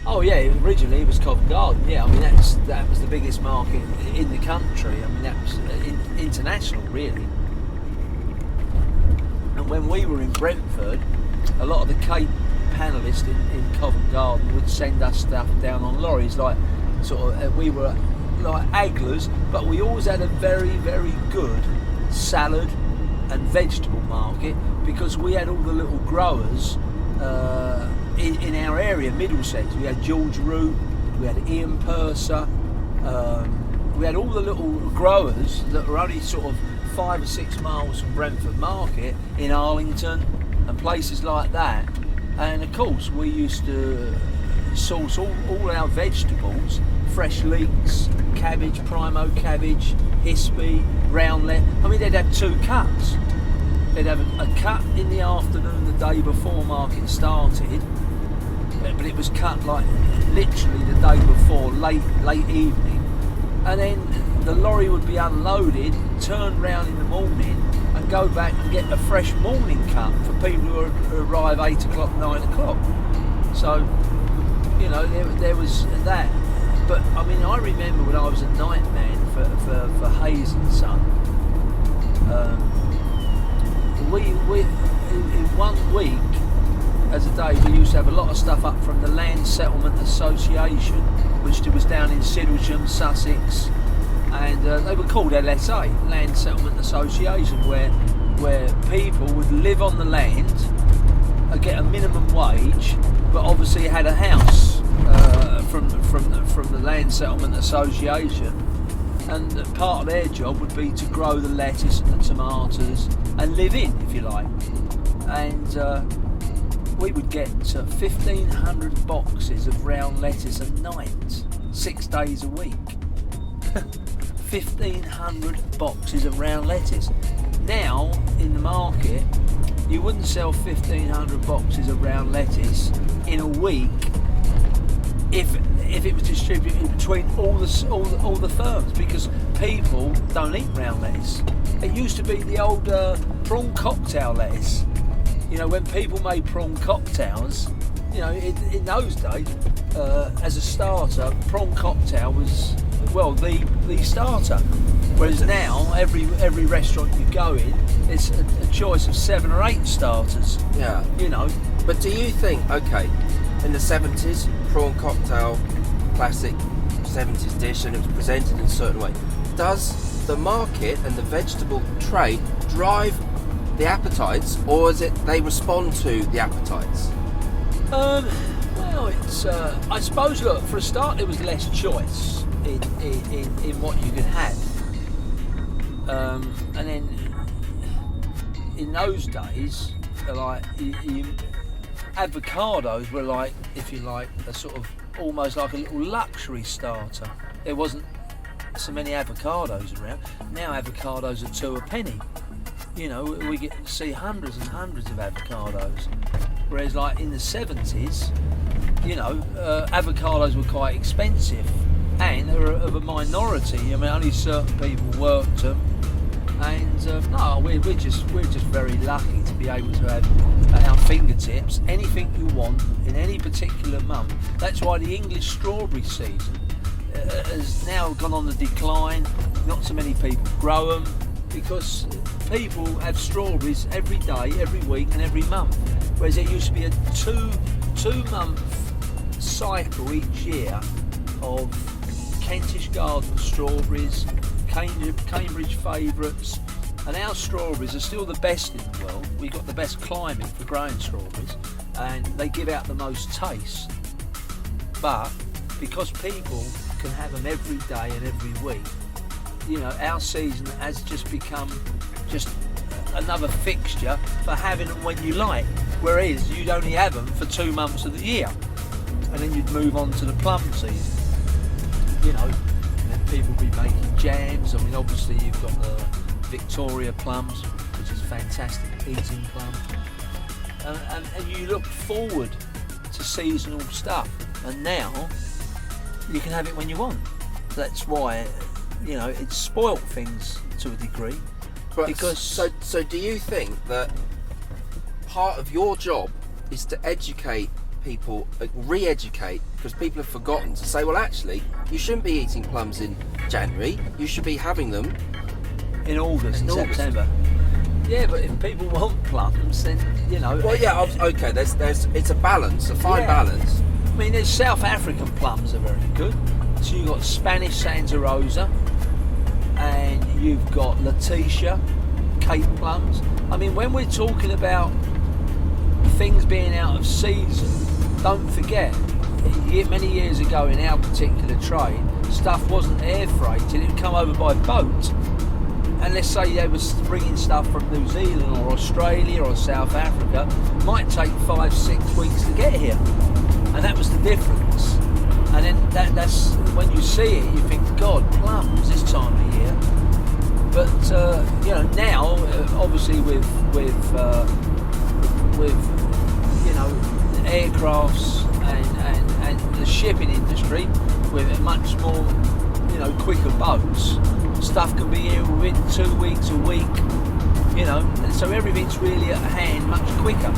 Oh yeah, originally it was Covent Garden. Yeah, I mean that was the biggest market in the country. I mean that was international really. And when we were in Brentford, a lot of the Cape panellists in Covent Garden would send us stuff down on lorries, like we were like anglers, but we always had a very, very good salad and vegetable market because we had all the little growers in our area, Middlesex. We had George Root, we had Ian Purser, we had all the little growers that were only sort of 5 or 6 miles from Brentford Market in Arlington and places like that. And of course we used to source all our vegetables, fresh leeks, cabbage, primo cabbage, hispy, roundlet. I mean they'd have 2 cuts. They'd have a cut in the afternoon the day before market started, but it was cut like literally the day before, late evening, and then the lorry would be unloaded, turned round in the morning and go back and get a fresh morning cut for people who arrive 8 o'clock, 9 o'clock. So, you know, there was that. But I mean, I remember when I was a night man for Hayes and Son, we in 1 week as a day we used to have a lot of stuff up from the Land Settlement Association, which was down in Sidlesham, Sussex, and they were called LSA, Land Settlement Association, where people would live on the land, get a minimum wage, but obviously had a house from the Land Settlement Association, and part of their job would be to grow the lettuce and the tomatoes and live in, if you like. And we would get 1,500 boxes of round lettuce a night, 6 days a week. 1,500 boxes of round lettuce. Now, in the market, you wouldn't sell 1,500 boxes of round lettuce in a week if it was distributed between all the firms, because people don't eat round lettuce. It used to be the old prawn cocktail lettuce. You know, when people made prawn cocktails, you know, in those days, as a starter, prawn cocktail was, well, the starter. Whereas now, every restaurant you go in, it's a choice of 7 or 8 starters. Yeah. You know. But do you think, okay, in the 70s, prawn cocktail, classic 70s dish, and it was presented in a certain way. Does the market and the vegetable trade drive the appetites, or is it they respond to the appetites? Well, it's I suppose, look, for a start there was less choice in what you could have, and then in those days, like avocados were like, if you like, a sort of almost like a little luxury starter. There wasn't so many avocados around. Now avocados are 2 a penny. You know, we get to see hundreds and hundreds of avocados. Whereas like in the 70s, you know, avocados were quite expensive and they were of a minority. I mean, only certain people worked them. And no, we're just very lucky to be able to have at our fingertips anything you want in any particular month. That's why the English strawberry season has now gone on the decline. Not so many people grow them because people have strawberries every day, every week, and every month. Whereas it used to be a two-month cycle each year of Kentish Garden strawberries, Cambridge favourites, and our strawberries are still the best in the world. We've got the best climate for growing strawberries, and they give out the most taste. But because people can have them every day and every week, you know, our season has just become just another fixture for having them when you like. Whereas you'd only have them for 2 months of the year, and then you'd move on to the plum season. You know. People be making jams. I mean, obviously you've got the Victoria plums, which is fantastic eating plum, and you look forward to seasonal stuff. And now you can have it when you want. That's why, you know, it's spoilt things to a degree. But because so do you think that part of your job is to educate people re-educate, because people have forgotten to say, well, actually, you shouldn't be eating plums in January. You should be having them in August, In and August. September. Yeah, but if people want plums, then you know. Well, yeah, okay. There's it's a balance, a fine Yeah. balance. I mean, there's South African plums are very good. So you've got Spanish Santa Rosa, and you've got Letitia, Cape plums. I mean, when we're talking about things being out of season, don't forget, many years ago in our particular trade, stuff wasn't air freighted, it would come over by boat. And let's say they were bringing stuff from New Zealand or Australia or South Africa, might take 5-6 weeks to get here. And that was the difference. And then that's when you see it, you think, God, plums this time of year. But you know, now obviously with you know, aircrafts and the shipping industry with much more, you know, quicker boats, stuff can be here within 2 weeks, a week, you know, and so everything's really at hand much quicker.